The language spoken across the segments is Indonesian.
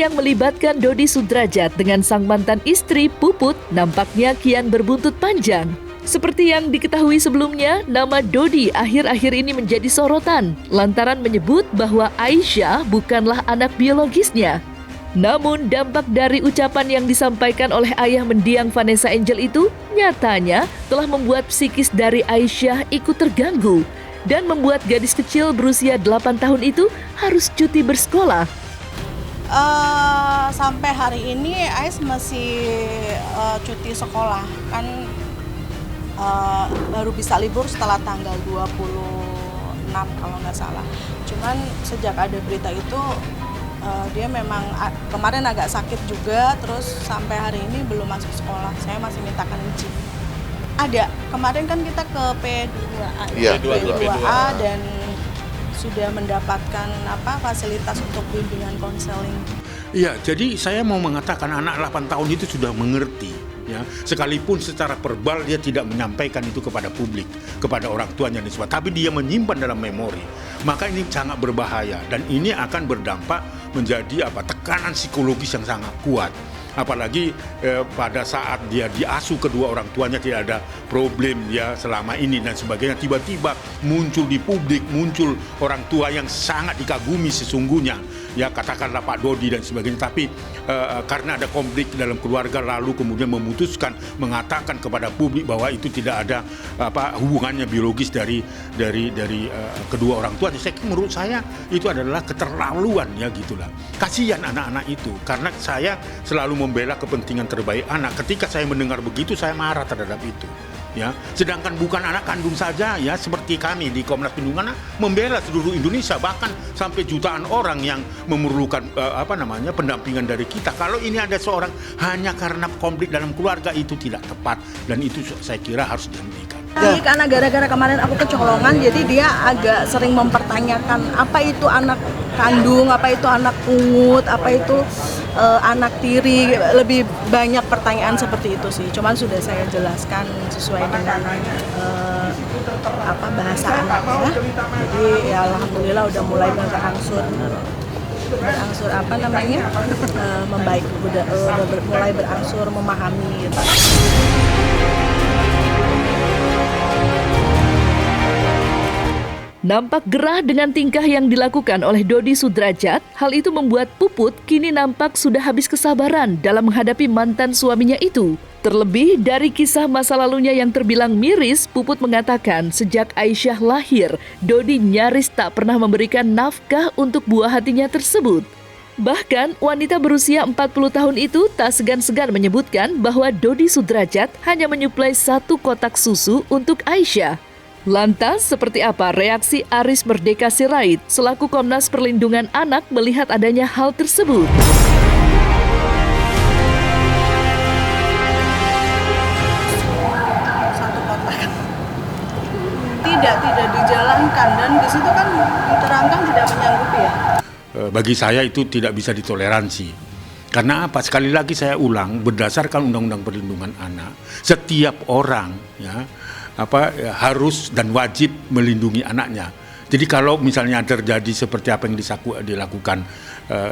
yang melibatkan Dodi Sudrajat dengan sang mantan istri Puput nampaknya kian berbuntut panjang. Seperti yang diketahui sebelumnya, nama Dodi akhir-akhir ini menjadi sorotan lantaran menyebut bahwa Aisyah bukanlah anak biologisnya. Namun dampak dari ucapan yang disampaikan oleh ayah mendiang Vanessa Angel itu nyatanya telah membuat psikis dari Aisyah ikut terganggu dan membuat gadis kecil berusia 8 tahun itu harus cuti bersekolah. Sampai hari ini Ais masih cuti sekolah kan, baru bisa libur setelah tanggal 26 kalau nggak salah. Cuman sejak ada berita itu dia memang kemarin agak sakit juga, terus sampai hari ini belum masuk sekolah. Saya masih mintakan izin. Ada, kemarin kan kita ke P2A, P2A dan sudah mendapatkan fasilitas untuk bimbingan konseling. Iya, jadi saya mau mengatakan anak 8 tahun itu sudah mengerti, ya. Sekalipun secara verbal dia tidak menyampaikan itu kepada publik, kepada orang tuanya dan sebagainya, tapi dia menyimpan dalam memori. Maka ini sangat berbahaya dan ini akan berdampak menjadi tekanan psikologis yang sangat kuat. Apalagi pada saat dia diasuh kedua orang tuanya tidak ada problem ya selama ini dan sebagainya, tiba-tiba muncul di publik, muncul orang tua yang sangat dikagumi sesungguhnya, ya katakanlah Pak Dodi dan sebagainya, tapi karena ada konflik dalam keluarga lalu kemudian memutuskan mengatakan kepada publik bahwa itu tidak ada hubungannya biologis dari kedua orang tua. Menurut saya itu adalah keterlaluan, ya gitulah. Kasihan anak-anak itu, karena saya selalu membela kepentingan terbaik anak. Ketika saya mendengar begitu, saya marah terhadap itu. Ya, sedangkan bukan anak kandung saja, ya seperti kami di Komnas Perlindungan Anak membela seluruh Indonesia, bahkan sampai jutaan orang yang memerlukan pendampingan dari kita. Kalau ini ada seorang hanya karena konflik dalam keluarga, itu tidak tepat dan itu saya kira harus dihentikan. Karena gara-gara kemarin aku kecolongan, jadi dia agak sering mempertanyakan apa itu anak kandung, apa itu anak pungut, apa itu anak tiri, lebih banyak pertanyaan seperti itu sih. Cuman sudah saya jelaskan sesuai dengan bahasa anaknya. Jadi ya alhamdulillah udah mulai berangsur membaik, udah mulai berangsur memahami gitu. Nampak gerah dengan tingkah yang dilakukan oleh Dodi Sudrajat, hal itu membuat Puput kini nampak sudah habis kesabaran dalam menghadapi mantan suaminya itu. Terlebih dari kisah masa lalunya yang terbilang miris, Puput mengatakan sejak Aisyah lahir, Dodi nyaris tak pernah memberikan nafkah untuk buah hatinya tersebut. Bahkan wanita berusia 40 tahun itu tak segan-segan menyebutkan bahwa Dodi Sudrajat hanya menyuplai 1 kotak susu untuk Aisyah. Lantas, seperti apa reaksi Aris Merdeka Sirait selaku Komnas Perlindungan Anak melihat adanya hal tersebut? Satu kotak. Tidak dijalankan dan di situ kan diterangkan tidak menyanggupi ya. Bagi saya itu tidak bisa ditoleransi. Karena apa? Sekali lagi saya ulang, berdasarkan Undang-Undang Perlindungan Anak, setiap orang harus dan wajib melindungi anaknya. Jadi kalau misalnya terjadi seperti apa yang dilakukan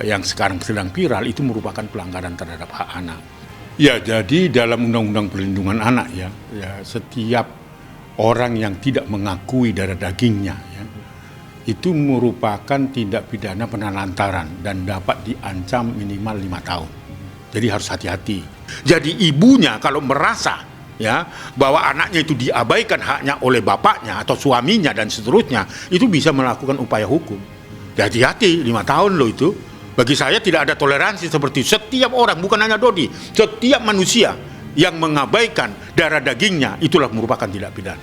yang sekarang sedang viral, itu merupakan pelanggaran terhadap hak anak. Ya, jadi dalam Undang-Undang Perlindungan Anak ya setiap orang yang tidak mengakui darah dagingnya ya, itu merupakan tindak pidana penelantaran dan dapat diancam minimal 5 tahun. Jadi harus hati-hati. Jadi ibunya kalau merasa ya bahwa anaknya itu diabaikan haknya oleh bapaknya atau suaminya dan seterusnya, itu bisa melakukan upaya hukum. Hati-hati, 5 tahun loh itu. Bagi saya tidak ada toleransi seperti itu. Setiap orang, bukan hanya Dodi, setiap manusia yang mengabaikan darah dagingnya itulah merupakan tindak pidana.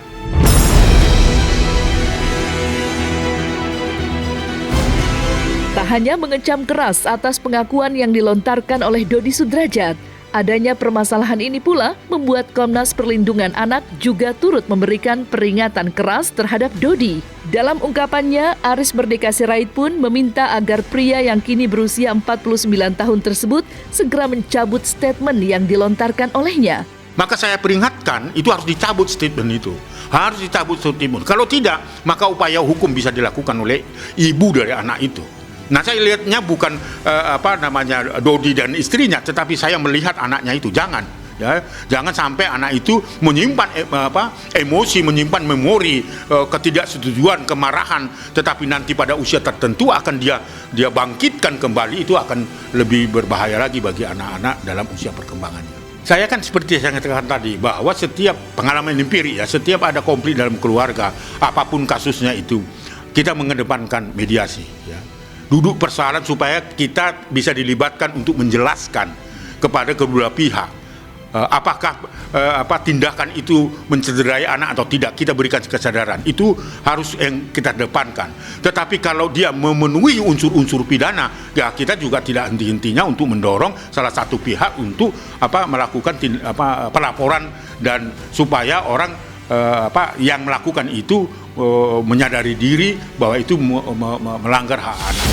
Tak hanya mengecam keras atas pengakuan yang dilontarkan oleh Dodi Sudrajat, adanya permasalahan ini pula membuat Komnas Perlindungan Anak juga turut memberikan peringatan keras terhadap Dodi. Dalam ungkapannya, Aris Merdeka Sirait pun meminta agar pria yang kini berusia 49 tahun tersebut segera mencabut statement yang dilontarkan olehnya. Maka saya peringatkan, itu harus dicabut statement itu. Harus dicabut statement. Kalau tidak, maka upaya hukum bisa dilakukan oleh ibu dari anak itu. Nah, saya lihatnya bukan Dodi dan istrinya, tetapi saya melihat anaknya itu. Jangan sampai anak itu menyimpan emosi, menyimpan memori, ketidaksetujuan, kemarahan, tetapi nanti pada usia tertentu akan dia bangkitkan kembali. Itu akan lebih berbahaya lagi bagi anak-anak dalam usia perkembangannya. Saya kan seperti yang saya katakan tadi, bahwa setiap pengalaman empiri setiap ada konflik dalam keluarga, apapun kasusnya itu, kita mengedepankan mediasi, duduk persoalan supaya kita bisa dilibatkan untuk menjelaskan kepada kedua pihak apakah tindakan itu mencederai anak atau tidak. Kita berikan kesadaran, itu harus yang kita depankan. Tetapi kalau dia memenuhi unsur-unsur pidana, kita juga tidak henti-hentinya untuk mendorong salah satu pihak untuk melakukan pelaporan, dan supaya orang yang melakukan itu menyadari diri bahwa itu melanggar hak anak.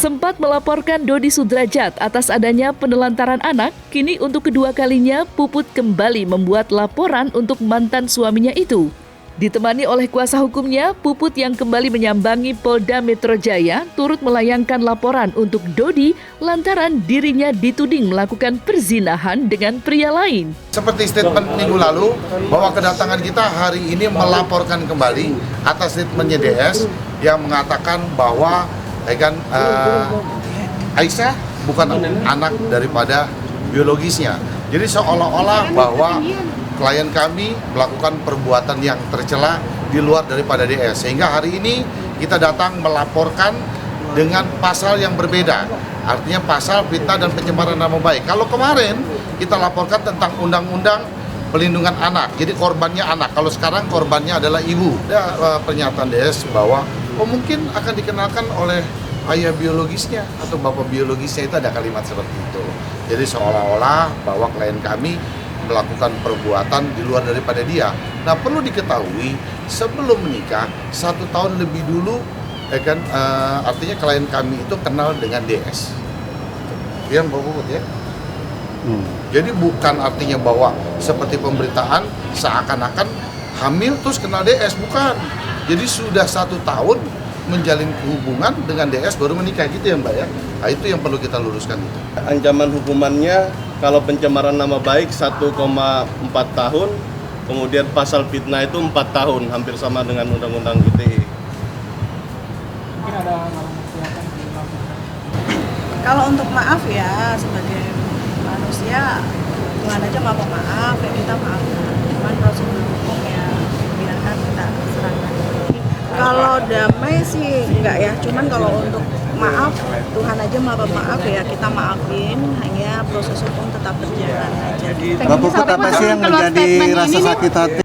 Sempat melaporkan Dodi Sudrajat atas adanya penelantaran anak, kini untuk kedua kalinya Puput kembali membuat laporan untuk mantan suaminya itu. Ditemani oleh kuasa hukumnya, Puput yang kembali menyambangi Polda Metro Jaya turut melayangkan laporan untuk Dodi lantaran dirinya dituding melakukan perzinahan dengan pria lain. Seperti statement minggu lalu, bahwa kedatangan kita hari ini melaporkan kembali atas statementnya DS yang mengatakan bahwa Aisyah bukan anak daripada biologisnya. Jadi seolah-olah bahwa klien kami melakukan perbuatan yang tercela di luar daripada DS. Sehingga hari ini kita datang melaporkan dengan pasal yang berbeda. Artinya pasal fitnah dan pencemaran nama baik. Kalau kemarin kita laporkan tentang undang-undang pelindungan anak, jadi korbannya anak. Kalau sekarang korbannya adalah ibu. Ada pernyataan DS bahwa mungkin akan dikenalkan oleh ayah biologisnya atau bapak biologisnya, itu ada kalimat seperti itu. Jadi seolah-olah bahwa klien kami melakukan perbuatan di luar daripada dia. Nah, perlu diketahui sebelum menikah 1 tahun lebih dulu, artinya klien kami itu kenal dengan DS. Yang Bapak ya. Jadi bukan artinya bahwa seperti pemberitaan seakan-akan hamil terus kenal DS, bukan. Jadi sudah 1 tahun menjalin hubungan dengan DS baru menikah, gitu ya Mbak ya. Nah, itu yang perlu kita luruskan itu. Ancaman hukumannya kalau pencemaran nama baik 1,4 tahun, kemudian pasal fitnah itu 4 tahun, hampir sama dengan Undang-Undang ITE. Mungkin ada silakan dilakukan. Kalau untuk maaf ya, sebagai manusia Tuhan aja maaf ya, kita maafkan. Cuman prosedur hukum ya biarkan kita serahkan. Kalau damai sih enggak ya, cuman kalau untuk maaf, Tuhan aja maaf ya, kita maafin, hanya proses hukum tetap berjalan aja. Bapak Puput, apa sih yang menjadi rasa sakit hati?